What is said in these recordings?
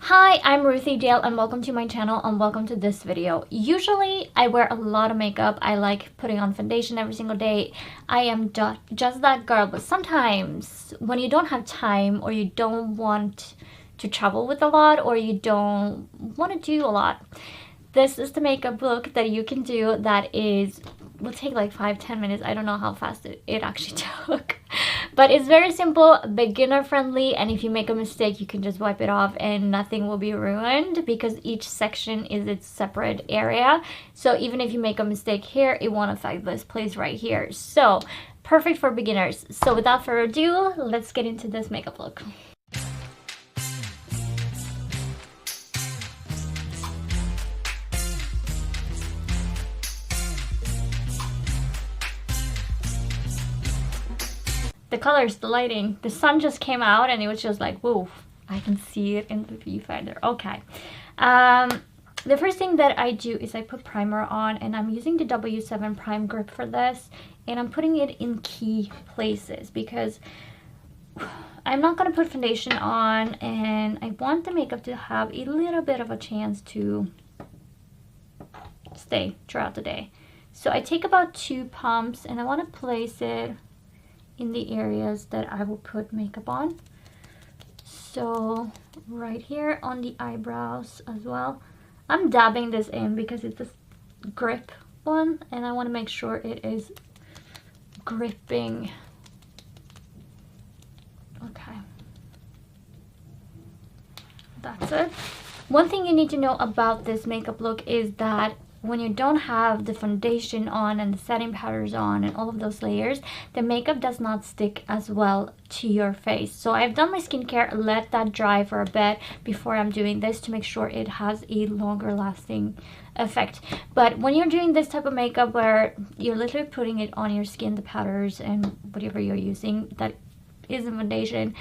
Hi, I'm Ruthie Dahle and welcome to my channel and welcome to this video. Usually I wear a lot of makeup. I like putting on foundation every single day. I am just that girl, but sometimes when you don't have time or you don't want to travel with a lot or you don't want to do a lot, this is the makeup look that you can do that will take like 5-10 minutes. I don't know how fast it actually took. But it's very simple, beginner friendly, and if you make a mistake you can just wipe it off and nothing will be ruined because each section is its separate area. So even if you make a mistake here, it won't affect this place right here. So perfect for beginners. So without further ado, let's get into this makeup look. The colors, the lighting, the sun just came out and it was just like, whoa, I can see it in the viewfinder. Okay. The first thing that I do is I put primer on, and I'm using the W7 Prime Grip for this, and I'm putting it in key places because I'm not going to put foundation on and I want the makeup to have a little bit of a chance to stay throughout the day. So I take about 2 pumps and I want to place it in the areas that I will put makeup on. So right here on the eyebrows as well. I'm dabbing this in because it's a grip one and I want to make sure it is gripping. Okay, that's it. One thing you need to know about this makeup look is that when you don't have the foundation on and the setting powders on and all of those layers, the makeup does not stick as well to your face. So I've done my skincare, let that dry for a bit before I'm doing this to make sure it has a longer lasting effect. But when you're doing this type of makeup where you're literally putting it on your skin, the powders and whatever you're using that isn't foundation,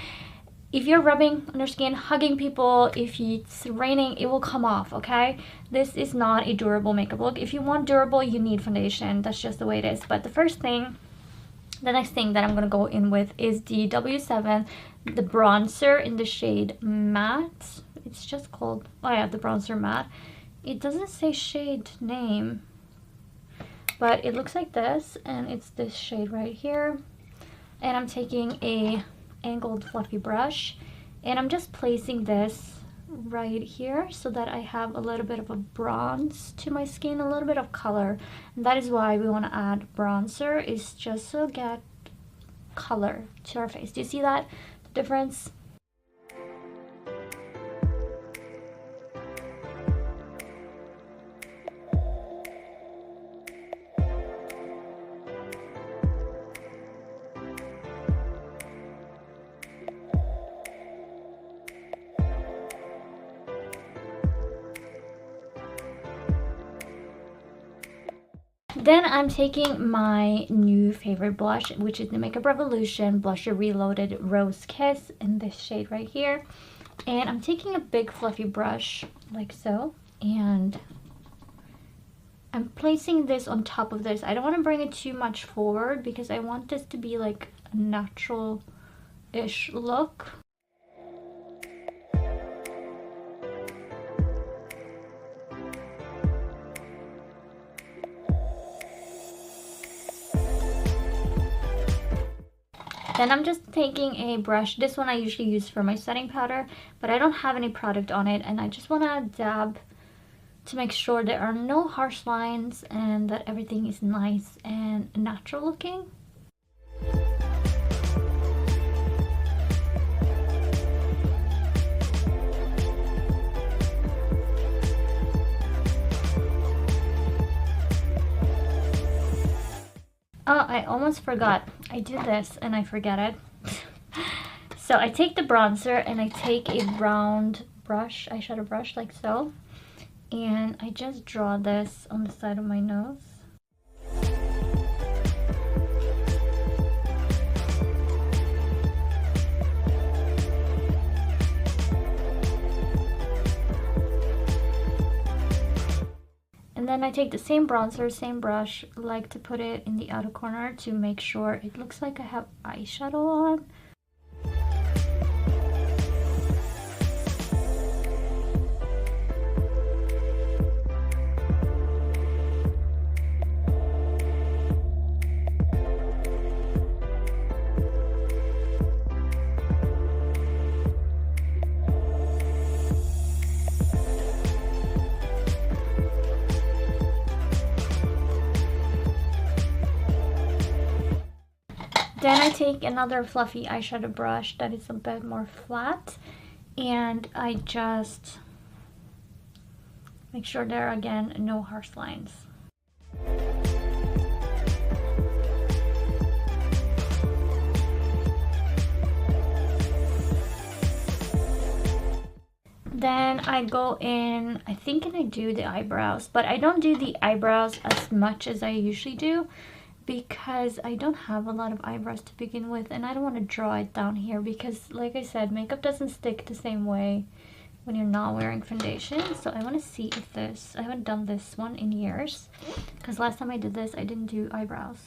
if you're rubbing on your skin, hugging people, if it's raining, it will come off, okay? This is not a durable makeup look. If you want durable, you need foundation. That's just the way it is. But the next thing that I'm going to go in with is the W7, the bronzer in the shade Matte. It's just called, oh yeah, the bronzer Matte. It doesn't say shade name, but it looks like this, and it's this shade right here. And I'm taking a angled fluffy brush and I'm just placing this right here so that I have a little bit of a bronze to my skin, a little bit of color, and that is why we want to add bronzer, is just to get color to our face. Do you see that difference? Then I'm taking my new favorite blush, which is the Makeup Revolution Blusher Reloaded Rose Kiss in this shade right here. And I'm taking a big fluffy brush like so, and I'm placing this on top of this. I don't want to bring it too much forward because I want this to be like a natural-ish look. Then I'm just taking a brush. This one I usually use for my setting powder, but I don't have any product on it, and I just want to dab to make sure there are no harsh lines and that everything is nice and natural looking. Oh, I almost forgot. I do this and I forget it. So I take the bronzer and I take a round brush, eyeshadow brush like so, and I just draw this on the side of my nose. And then I take the same bronzer, same brush, like to put it in the outer corner to make sure it looks like I have eyeshadow on. Then I take another fluffy eyeshadow brush that is a bit more flat, and I just make sure there are, again, no harsh lines. Then I go in, I think I do the eyebrows, but I don't do the eyebrows as much as I usually do because I don't have a lot of eyebrows to begin with, and I don't want to draw it down here because, like I said, makeup doesn't stick the same way when you're not wearing foundation. So I want to see if I haven't done this one in years because last time I did this I didn't do eyebrows.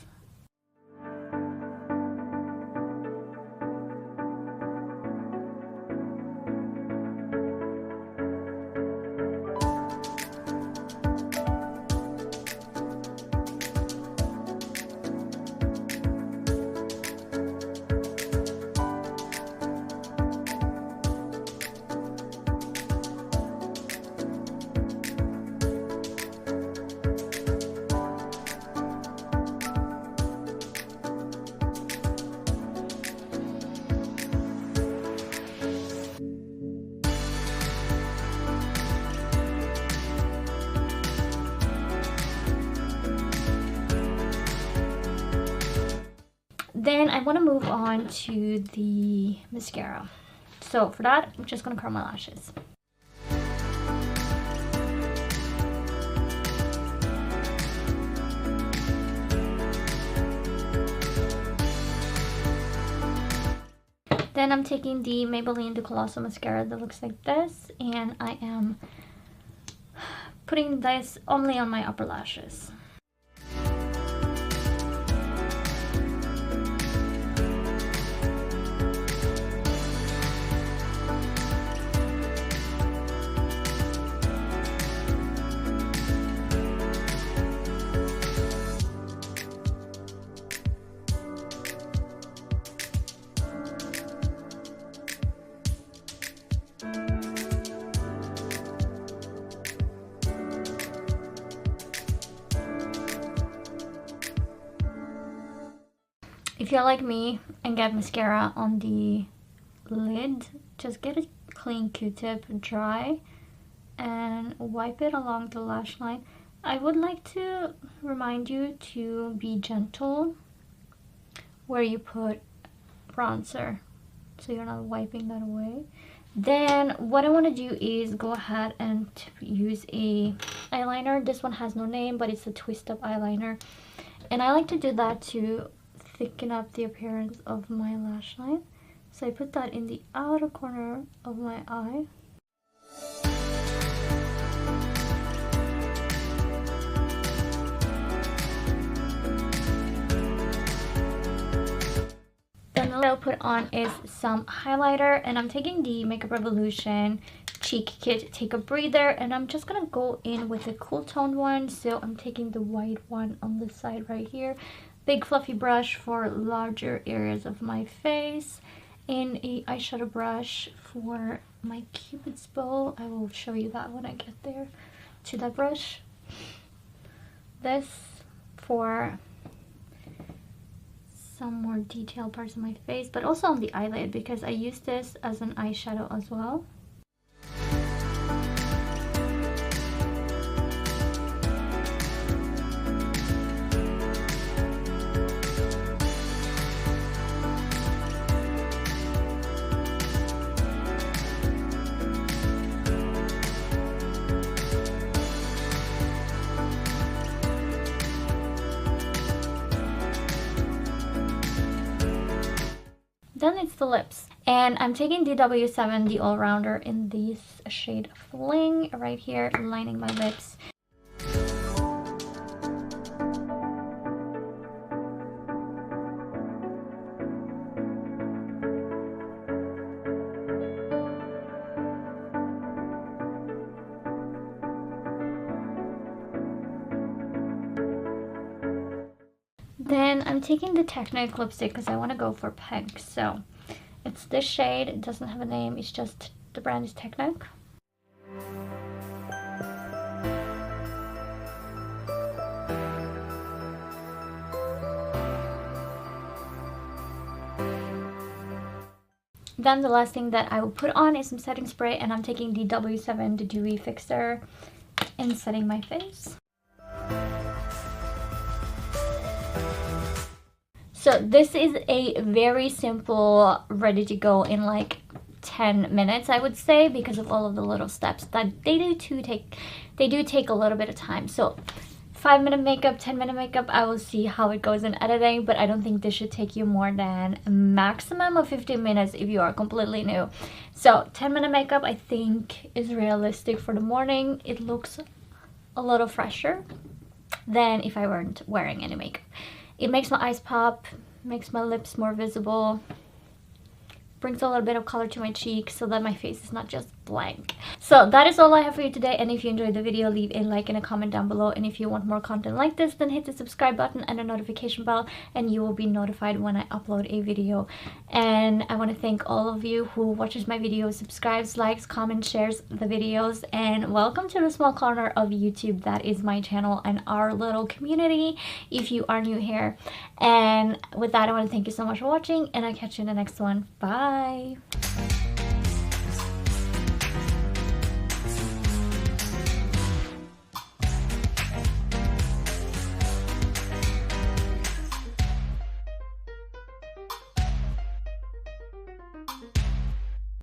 Then I want to move on to the mascara. So for that, I'm just going to curl my lashes. Then I'm taking the Maybelline The Colossal mascara that looks like this, and I am putting this only on my upper lashes. If you're like me and get mascara on the lid, just get a clean Q-tip, dry, and wipe it along the lash line. I would like to remind you to be gentle where you put bronzer, so you're not wiping that away. Then what I want to do is go ahead and use a eyeliner. This one has no name, but it's a twist up eyeliner, and I like to do that to thicken up the appearance of my lash line. So I put that in the outer corner of my eye. Then what I'll put on is some highlighter, and I'm taking the Makeup Revolution Cheek Kit Take a Breather, and I'm just gonna go in with a cool toned one. So I'm taking the white one on this side right here. Big fluffy brush for larger areas of my face, and a eyeshadow brush for my Cupid's bow. I will show you that when I get there to that brush. This for some more detailed parts of my face, but also on the eyelid because I use this as an eyeshadow as well. Then it's the lips, and I'm taking the W7, the all-rounder, in this shade Fling right here, lining my lips. Then I'm taking the Technic lipstick because I want to go for pink. So it's this shade. It doesn't have a name. It's just, the brand is Technic. then the last thing that I will put on is some setting spray, and I'm taking the W7, the Dewy Fixer, and setting my face. So this is a very simple, ready to go in like 10 minutes, I would say, because of all of the little steps that they do take a little bit of time. So 5-minute makeup, 10-minute makeup, I will see how it goes in editing, but I don't think this should take you more than a maximum of 15 minutes if you are completely new. So 10-minute makeup I think is realistic for the morning. It looks a little fresher than if I weren't wearing any makeup. It makes my eyes pop, makes my lips more visible, brings a little bit of color to my cheeks so that my face is not just blank. So that is all I have for you today, and if you enjoyed the video, leave a like and a comment down below, and if you want more content like this, then hit the subscribe button and the notification bell, and you will be notified when I upload a video. And I want to thank all of you who watches my videos, subscribes, likes, comments, shares the videos, and welcome to the small corner of YouTube that is my channel and our little community if you are new here. And with that, I want to thank you so much for watching, and I'll catch you in the next one. Bye.